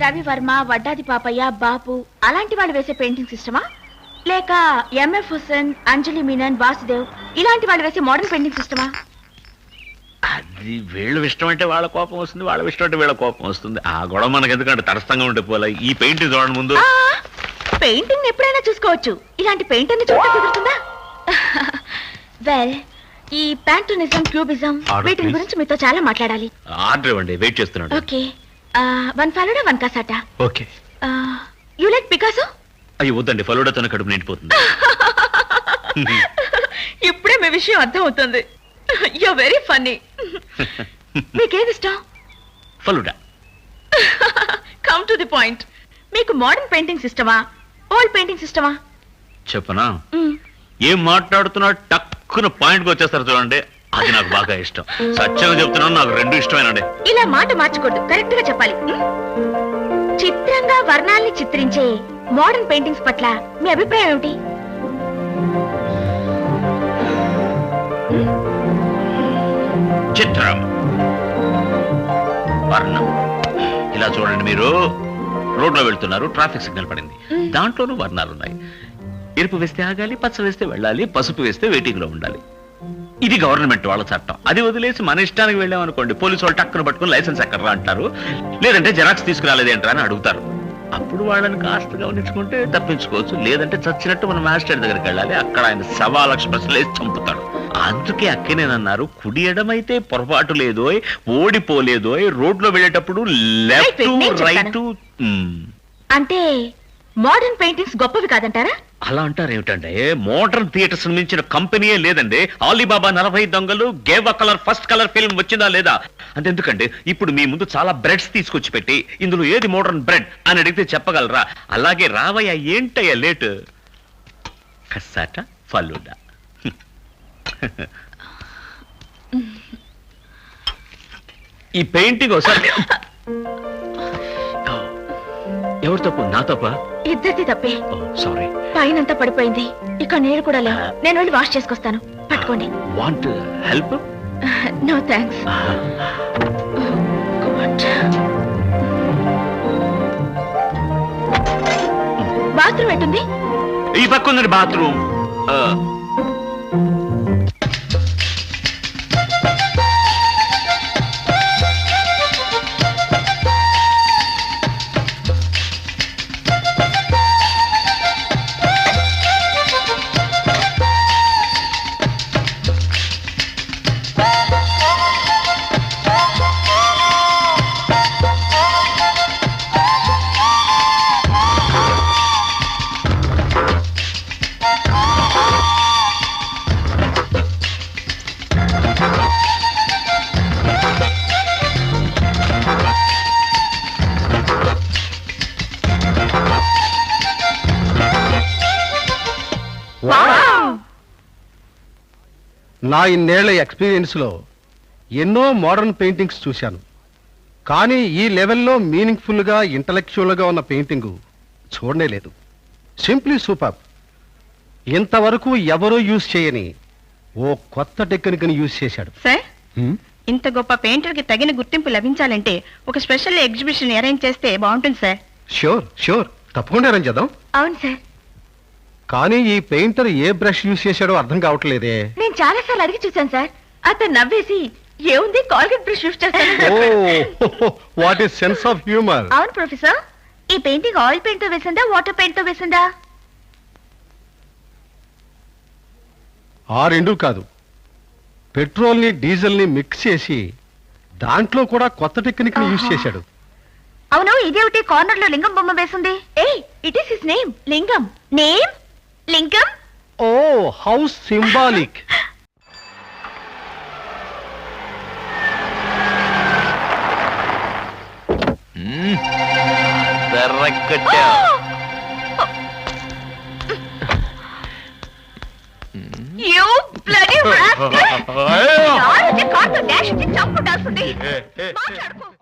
రవివర్మ, వడ్డాది పాపయ్య, బాపు అలాంటి వాళ్ళు వేసే పెయింటింగ్ సిస్టమా, లేక ఎంఎఫ్ హుసేన్, అంజలి మీనన్, వాసుదేవ్ ఇలాంటి వాళ్ళు వేసే మోడర్న్ పెయింటింగ్ సిస్టమా? అది వీళ్ళ ఇష్టం అంటే వాళ్ళ కోపం వస్తుంది, వాళ్ళ ఇష్టం అంటే వీళ్ళ కోపం వస్తుంది. ఆ గొడవ మనకి ఎందుకంటే తటస్థంగా ఉంటే పోలే. ఈ పెయింటింగ్ చూడండి ముందు. పెయింటింగ్ ఎప్పుడైనా చూసుకోవచ్చు, ఇలాంటి పెయింటింగ్ చూడటం కుదురుతుందా? వెల్, ఈ ప్యాంటోనిజం, క్యూబిజం వీటి గురించి మీతో చాలా మాట్లాడాలి. ఆర్డర్ ఇవ్వండి, వెయిట్ చేస్తున్నాడు. Okay, 1 falooda 1 కసాటా. Okay. You like Picasso? అయ్యి వద్దండి, ఫలూడాతోనే కడుపు నిండిపోతుంది. ఇప్పుడే మీ విషయం అర్థం అవుతుంది. You very funny. మీకేది ఇష్టం? Falooda. Come to the point. మీకు మోడర్న్ పెయింటింగ్ సిస్టమా, ఓల్డ్ పెయింటింగ్ సిస్టమా? చెప్పనా? ఏం మాట్లాడుతున్నా టక్కున పాయింట్కి వచ్చేస్తారు చూడండి, అది నాకు బాగా ఇష్టం. సత్యంగా చెప్తున్నాను, నాకు రెండు ఇష్టమేనండి. ఇలా మాట మార్చకూడదు, కరెక్ట్ గా చెప్పాలి. చిత్రంగా వర్ణాల్ని చిత్రించే మోడర్న్ పెయింటింగ్స్ పట్ల మీ అభిప్రాయం ఏమిటి? చిత్రం, వర్ణం. ఇలా చూడండి, మీరు రోడ్లో వెళ్తున్నారు, ట్రాఫిక్ సిగ్నల్ పడింది, దాంట్లోనూ వర్ణాలు ఉన్నాయి. ఎరుపు వేస్తే ఆగాలి, పచ్చ వేస్తే వెళ్ళాలి, పసుపు వేస్తే వెయిటింగ్ లో ఉండాలి. ఇది గవర్నమెంట్ వాళ్ళ చట్టం. అది వదిలేసి మన ఇష్టానికి వెళ్ళామనుకోండి, పోలీసు వాళ్ళు టక్కున పట్టుకుని లైసెన్స్ ఎక్కడ అంటారు, లేదంటే జెరాక్స్ తీసుకురాలేదేంట్రా అని అడుగుతారు. అప్పుడు వాళ్ళని కాస్త గమనించుకుంటే తప్పించుకోవచ్చు, లేదంటే చచ్చినట్టు మనం మ్యాజిస్ట్రేట్ దగ్గరికి వెళ్ళాలి, అక్కడ ఆయన 1,00,000 ప్రశ్నలు వేసి చంపుతాడు. అందుకే అక్కినేనన్నారు, కుడి ఎడమైతే పొరపాటు లేదోయ్, ఓడిపోలేదోయ్, రోడ్లో వెళ్ళేటప్పుడు లెఫ్ట్ రైట్. అంటే మోడర్న్ పెయింటింగ్స్ గొప్పవి కాదంటారా? అలా అంటారు ఏమిటంటే, మోడర్న్ థియేటర్స్ మించిన కంపెనీయే లేదండి. ఆలీబాబా 40 దొంగలు, gave a colour, first colour film వచ్చిందా లేదా? అంతెందుకంటే ఇప్పుడు మీ ముందు చాలా బ్రెడ్స్ తీసుకొచ్చి పెట్టి, ఇందులో ఏది మోడర్న్ బ్రెడ్ అని అడిగితే చెప్పగలరా? అలాగే రావయ్య, ఏంటయ్యా లేటు? కసాట, ఫలూడా. ఈ పెయింటింగ్ ఒకసారి. ఎవరు తప్పు? నా తప్ప? ఇద్దరిది తప్పే. సారీ. పైనంతా పడిపోయింది, ఇక నీరు కూడా లేవు. నేను వెళ్ళి వాష్ చేసుకొస్తాను, పట్టుకోండి. Want help? No thanks. Bathroom ఎటుంది? ఈ పక్క ఉందండి బాత్రూమ్. నా ఇన్నేళ్ల ఎక్స్పీరియన్స్లో ఎన్నో మోడర్న్ పెయింటింగ్స్ చూశాను, కానీ ఈ లెవెల్లో మీనింగ్ఫుల్గా, ఇంటలెక్చువల్గా ఉన్న పెయింటింగ్ చూడనే లేదు. Simply super. ఇంతవరకు ఎవరూ యూజ్ చేయని ఓ కొత్త టెక్నిక్ని యూజ్ చేశాడు. సార్, ఇంత గొప్ప పెయింటర్కి తగిన గుర్తింపు లభించాలంటే ఒక స్పెషల్ ఎగ్జిబిషన్ అరేంజ్ చేస్తే బాగుంటుంది సార్. ష్యూర్ ష్యూర్, తప్పకుండా అరేంజ్ చేద్దాం. అవును సార్. కానీ ఈ పెయింటర్ ఏ బ్రష్ యూజ్ చేశాడో అర్థం కావట్లేదే. నేను చాలా సార్లు అడిగి చూశాను సార్. అతను నవ్వేసి ఏముంది కాల్గేట్ బ్రష్ యూజ్ చేస్తాను. What is sense of humour. అవును ప్రొఫెసర్, ఈ పెయింటింగ్ ఆయిల్ పెయింట్ తో వేసిందా, వాటర్ పెయింట్ తో వేసిందా? ఆ రెండు కాదు, పెట్రోల్ని డీజిల్ని మిక్స్ చేసి దాంట్లో కూడా కొత్త టెక్నిక్ ని యూజ్ చేశాడు. అవును, ఇదేమిటి కార్నర్ లో లింగం బొమ్మ వేసింది? It is his name. Lingam. Name Lingam. Oh, how symbolic. You bloody rascal! కార్తో డాష్ ఇచ్చి చంపుండాల్సింది. మాట్లాడుకో.